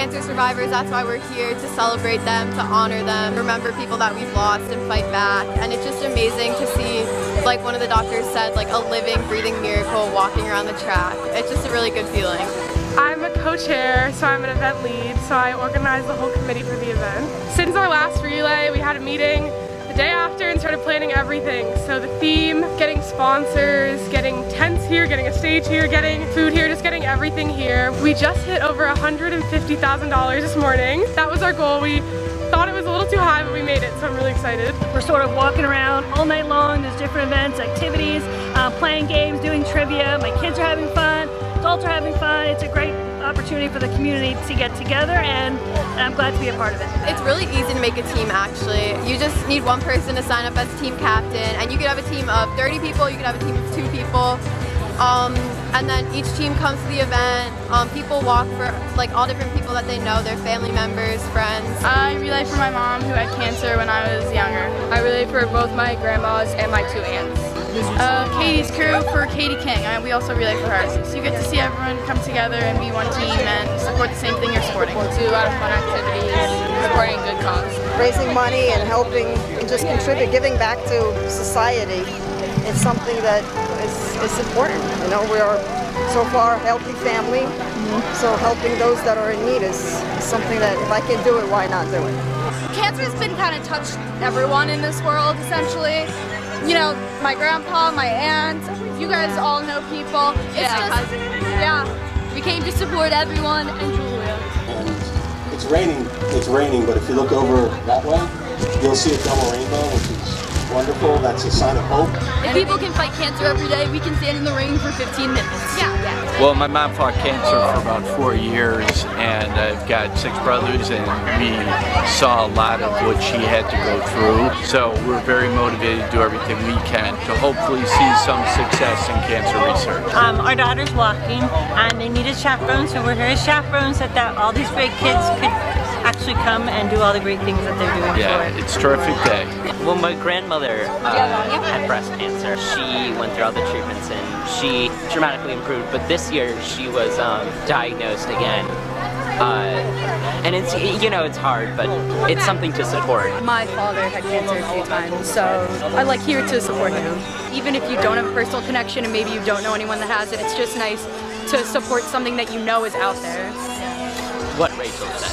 cancer survivors, that's why we're here, to celebrate them, to honor them, remember people that we've lost and fight back. And it's just amazing to see, like one of the doctors said, like a living, breathing miracle walking around the track. It's just a really good feeling. I'm a co-chair, so I'm an event lead, so I organize the whole committee for the event. Since our last relay, we had a meeting the day after and started planning everything. So the theme, getting sponsors, getting tents here, getting a stage here, getting food here, just getting everything here. We just hit over $150,000 this morning. That was our goal. We thought it was a little too high, but we made it, so I'm really excited. We're sort of walking around all night long. There's different events, activities, playing games, doing trivia. My kids are having fun, adults are having fun. It's a great opportunity for the community to get together, and I'm glad to be a part of it. It's really easy to make a team, actually. You just need one person to sign up as team captain, and you could have a team of 30 people, you could have a team of 2 people. And then each team comes to the event. People walk for like all different people that they know, their family members, friends. I relay for my mom who had cancer when I was younger. I relay for both my grandmas and my 2 aunts. Katie's crew for Katie King. We also relay for her. So you get to see everyone come together and be one team and support the same thing you're supporting. Do a lot of fun activities, supporting a good cause. Raising money and helping and just contribute, giving back to society. It's something that is important. You know, we are so far a healthy family, so helping those that are in need is something that if I can do it, why not do it? Cancer has been kind of touched everyone in this world, essentially. You know, my grandpa, my aunt, you guys all know people. It's just, yeah. We came to support everyone and Julia. And it's raining, but if you look over that way, you'll see a double rainbow, which is wonderful. That's a sign of hope. If people can fight cancer every day, we can stand in the rain for 15 minutes. Yeah. Well, my mom fought cancer for about 4 years, and I've got 6 brothers, and we saw a lot of what she had to go through. So we're very motivated to do everything we can to hopefully see some success in cancer research. Our daughter's walking, and they needed chaperones, so we're here as chaperones so that all these great kids could actually come and do all the great things that they're doing. Yeah, it's a terrific day. Well, my grandmother had breast cancer. She went through all the treatments and she dramatically improved, but this year she was diagnosed again. And it's, you know, it's hard, but it's something to support. My father had cancer a few times, so I like here to support him. Even if you don't have a personal connection and maybe you don't know anyone that has it, it's just nice to support something that you know is out there. What Rachel said.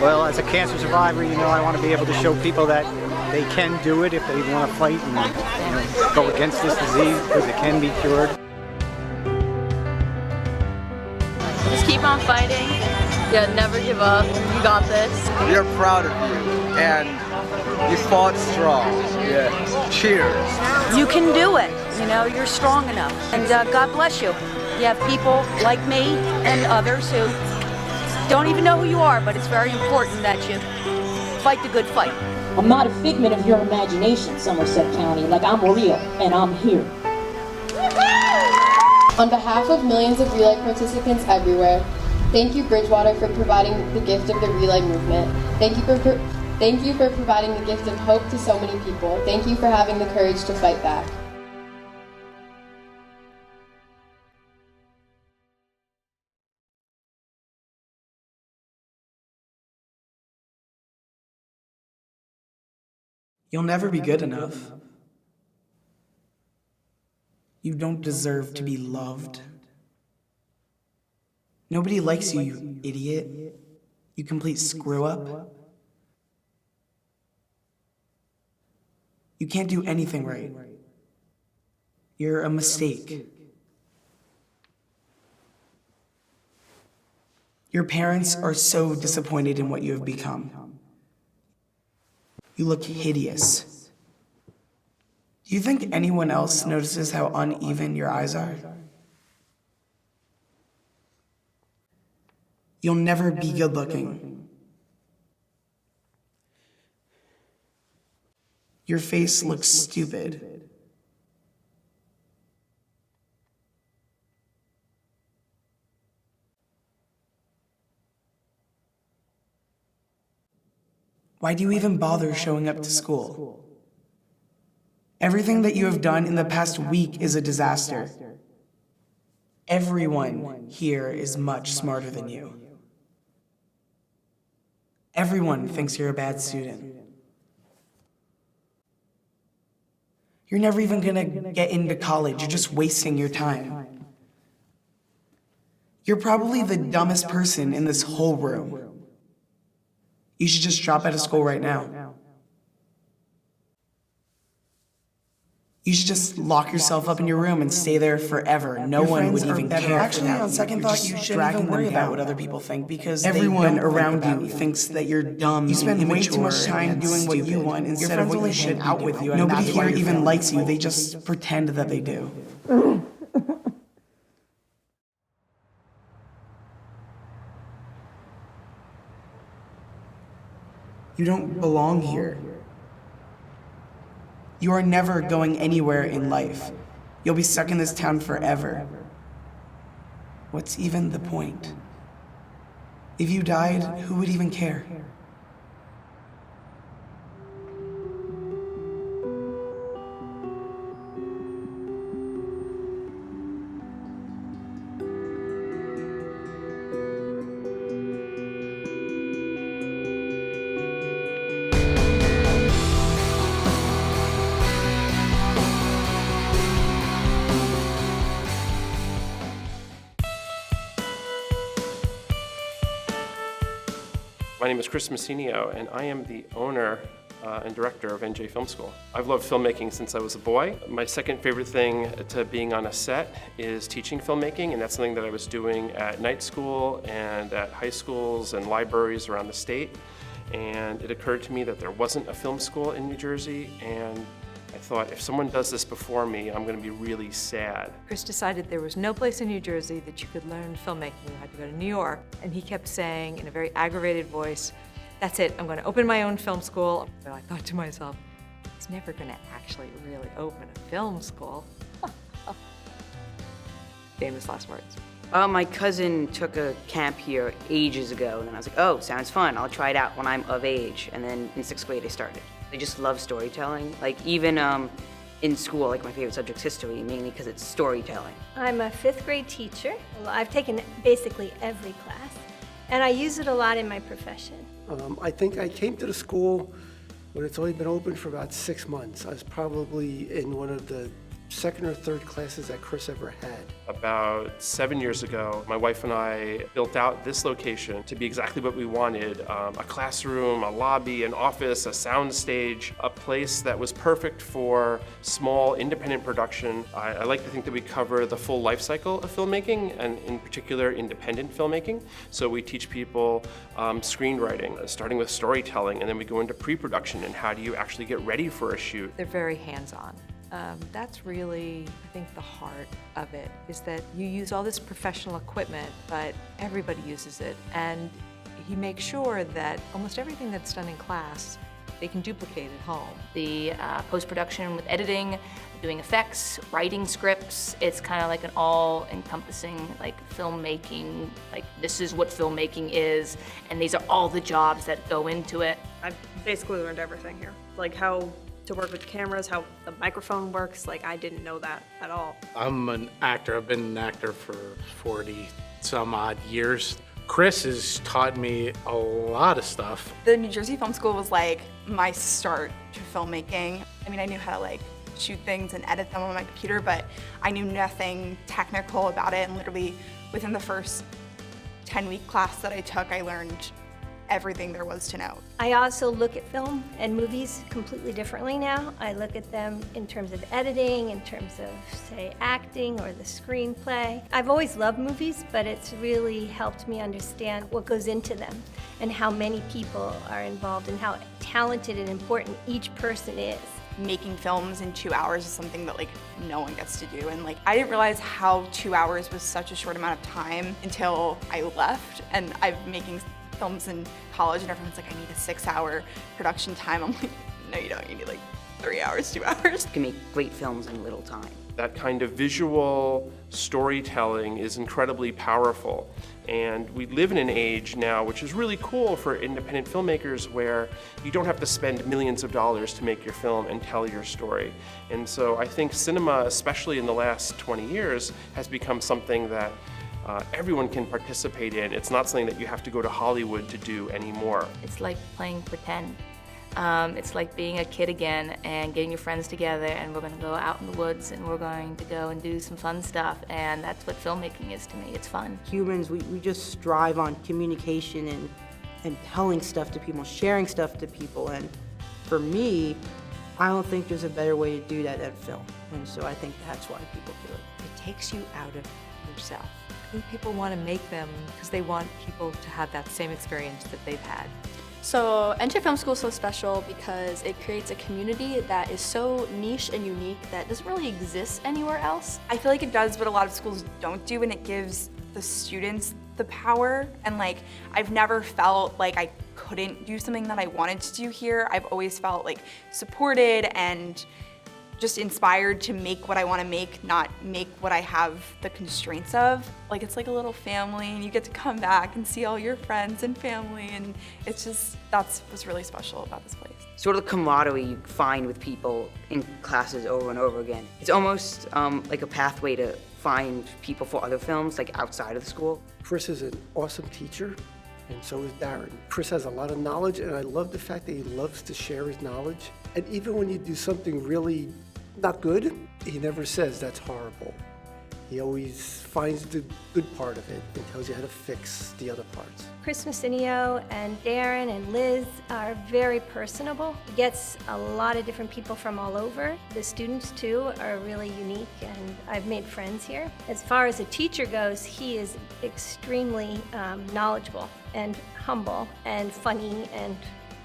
Well, as a cancer survivor, you know, I want to be able to show people that they can do it if they want to fight and go against this disease, because it can be cured. Just keep on fighting. Yeah, never give up. You got this. We are proud of you, and you fought strong. Yeah. Cheers. You can do it. You know, you're strong enough. And God bless you. You have people like me and others who don't even know who you are, but it's very important that you fight the good fight. I'm not a figment of your imagination, Somerset County. Like, I'm real, and I'm here. On behalf of millions of Relay participants everywhere, thank you, Bridgewater, for providing the gift of the Relay movement. Thank you for providing the gift of hope to so many people. Thank you for having the courage to fight back. You'll never be good enough. You don't deserve to be loved. Nobody likes you, you idiot. You complete screw-up. You can't do anything right. You're a mistake. Your parents are so disappointed in what you have become. You look hideous. Do you think anyone else notices how uneven your eyes are? You'll never be good looking. Your face looks stupid. Why do you even bother showing up to school? Everything that you have done in the past week is a disaster. Everyone here is much smarter than you. Everyone thinks you're a bad student. You're never even gonna get into college. You're just wasting your time. You're probably the dumbest person in this whole room. You should just drop out of school right now. You should just lock yourself up in your room and stay there forever. No one would even care. Actually, on second thought, you shouldn't even worry about what other people think because everyone around you thinks that you're dumb. You spend way too much time doing what you want instead of what you should out with you. Nobody here even likes you. They just pretend that they do. You don't belong here. You are never going anywhere in life. You'll be stuck in this town forever. What's even the point? If you died, who would even care? My name is Chris Massinio, and I am the owner and director of NJ Film School. I've loved filmmaking since I was a boy. My second favorite thing to being on a set is teaching filmmaking, and that's something that I was doing at night school and at high schools and libraries around the state. And it occurred to me that there wasn't a film school in New Jersey, and I thought, if someone does this before me, I'm going to be really sad. Chris decided there was no place in New Jersey that you could learn filmmaking. You had to go to New York. And he kept saying in a very aggravated voice, "That's it, I'm going to open my own film school." And I thought to myself, he's never going to actually really open a film school. Famous last words. My cousin took a camp here ages ago, and I was like, oh, sounds fun. I'll try it out when I'm of age. And then in 6th grade, I started. I just love storytelling. Like even in school, like my favorite subject's history, mainly because it's storytelling. I'm a 5th grade teacher. I've taken basically every class, and I use it a lot in my profession. I think I came to the school when it's only been open for about 6 months. I was probably in one of the 2nd or 3rd classes that Chris ever had. About 7 years ago, my wife and I built out this location to be exactly what we wanted. A classroom, a lobby, an office, a sound stage, a place that was perfect for small independent production. I like to think that we cover the full life cycle of filmmaking, and in particular independent filmmaking. So we teach people screenwriting, starting with storytelling, and then we go into pre-production and how do you actually get ready for a shoot. They're very hands-on. That's really, I think, the heart of it, is that you use all this professional equipment, but everybody uses it. And he makes sure that almost everything that's done in class, they can duplicate at home. The post-production with editing, doing effects, writing scripts, it's kind of like an all-encompassing like filmmaking, like this is what filmmaking is, and these are all the jobs that go into it. I've basically learned everything here. Like how to work with cameras, how the microphone works, like I didn't know that at all. I'm an actor. I've been an actor for 40 some odd years. Chris has taught me a lot of stuff. The New Jersey Film School was like my start to filmmaking. I mean, I knew how to like shoot things and edit them on my computer, but I knew nothing technical about it, and literally within the first 10-week class that I took, I learned everything there was to know. I also look at film and movies completely differently now. I look at them in terms of editing, in terms of, say, acting or the screenplay. I've always loved movies, but it's really helped me understand what goes into them and how many people are involved and how talented and important each person is. Making films in 2 hours is something that like no one gets to do, and like I didn't realize how 2 hours was such a short amount of time until I left, and I've making films in college and everyone's like, I need a 6-hour production time. I'm like, no you don't, you need like 3 hours, 2 hours. You can make great films in little time. That kind of visual storytelling is incredibly powerful. And we live in an age now which is really cool for independent filmmakers, where you don't have to spend millions of dollars to make your film and tell your story. And so I think cinema, especially in the last 20 years, has become something that everyone can participate in. It's not something that you have to go to Hollywood to do anymore. It's like playing pretend. It's like being a kid again and getting your friends together, and we're going to go out in the woods and we're going to go and do some fun stuff, and that's what filmmaking is to me. It's fun. Humans, we just strive on communication and telling stuff to people, sharing stuff to people, and for me, I don't think there's a better way to do that than film, and so I think that's why people do it. It takes you out of yourself. I think people want to make them because they want people to have that same experience that they've had. So NJ Film School is so special because it creates a community that is so niche and unique that doesn't really exist anywhere else. I feel like it does what a lot of schools don't do, and it gives the students the power. And like, I've never felt like I couldn't do something that I wanted to do here. I've always felt like supported and just inspired to make what I want to make, not make what I have the constraints of. Like, it's like a little family, and you get to come back and see all your friends and family, and it's just, that's what's really special about this place. Sort of the camaraderie you find with people in classes over and over again. It's almost like a pathway to find people for other films, like outside of the school. Chris is an awesome teacher, and so is Darren. Chris has a lot of knowledge, and I love the fact that he loves to share his knowledge. And even when you do something really not good, he never says that's horrible. He always finds the good part of it and tells you how to fix the other parts. Chris Messinio and Darren and Liz are very personable. He gets a lot of different people from all over. The students too are really unique, and I've made friends here. As far as a teacher goes, he is extremely knowledgeable and humble and funny and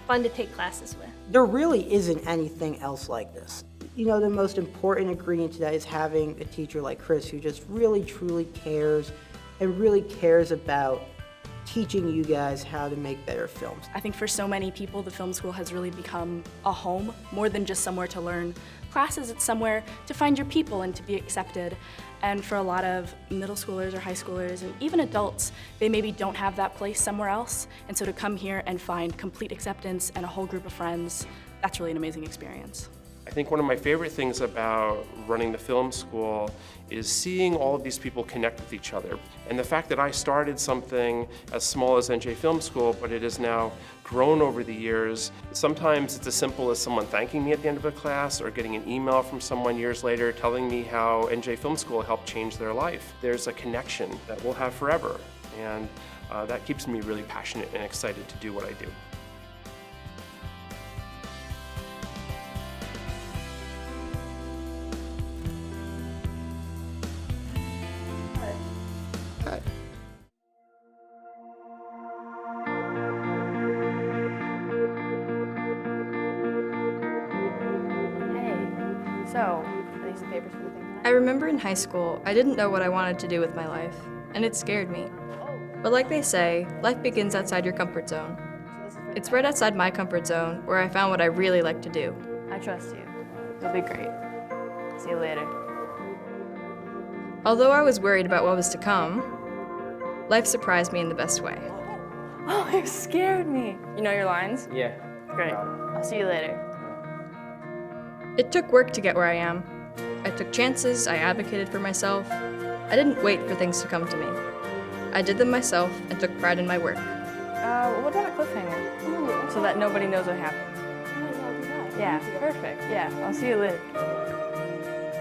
fun to take classes with. There really isn't anything else like this. You know, the most important ingredient to that is having a teacher like Chris who just really truly cares and really cares about teaching you guys how to make better films. I think for so many people, the film school has really become a home, more than just somewhere to learn classes. It's somewhere to find your people and to be accepted. And for a lot of middle schoolers or high schoolers and even adults, they maybe don't have that place somewhere else. And so to come here and find complete acceptance and a whole group of friends, that's really an amazing experience. I think one of my favorite things about running the film school is seeing all of these people connect with each other. And the fact that I started something as small as NJ Film School, but it has now grown over the years. Sometimes it's as simple as someone thanking me at the end of a class or getting an email from someone years later telling me how NJ Film School helped change their life. There's a connection that we'll have forever, and that keeps me really passionate and excited to do what I do. So, are these the papers for the thing tonight? I remember in high school, I didn't know what I wanted to do with my life, and it scared me. But like they say, life begins outside your comfort zone. It's right outside my comfort zone where I found what I really like to do. I trust you. You'll be great. See you later. Although I was worried about what was to come, life surprised me in the best way. Oh, you scared me. You know your lines? Yeah. Great. I'll see you later. It took work to get where I am. I took chances, I advocated for myself. I didn't wait for things to come to me. I did them myself and took pride in my work. What about a cliffhanger? Ooh, so that nobody knows what happened. Yeah, perfect. Yeah, I'll see you later.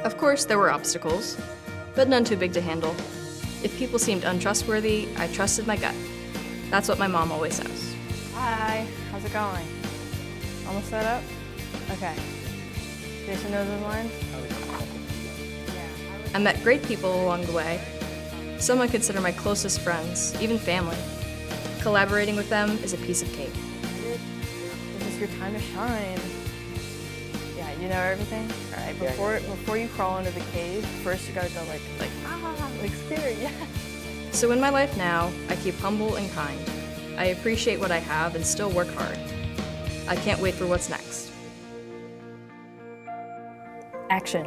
Of course, there were obstacles, but none too big to handle. If people seemed untrustworthy, I trusted my gut. That's what my mom always says. Hi, how's it going? Almost set up? Okay. Jason knows his lines? I met great people along the way. Some I consider my closest friends, even family. Collaborating with them is a piece of cake. This is your time to shine. Yeah, you know everything? All right, before you crawl into the cave, first you gotta go like scary, yeah. So in my life now, I keep humble and kind. I appreciate what I have and still work hard. I can't wait for what's next. Action.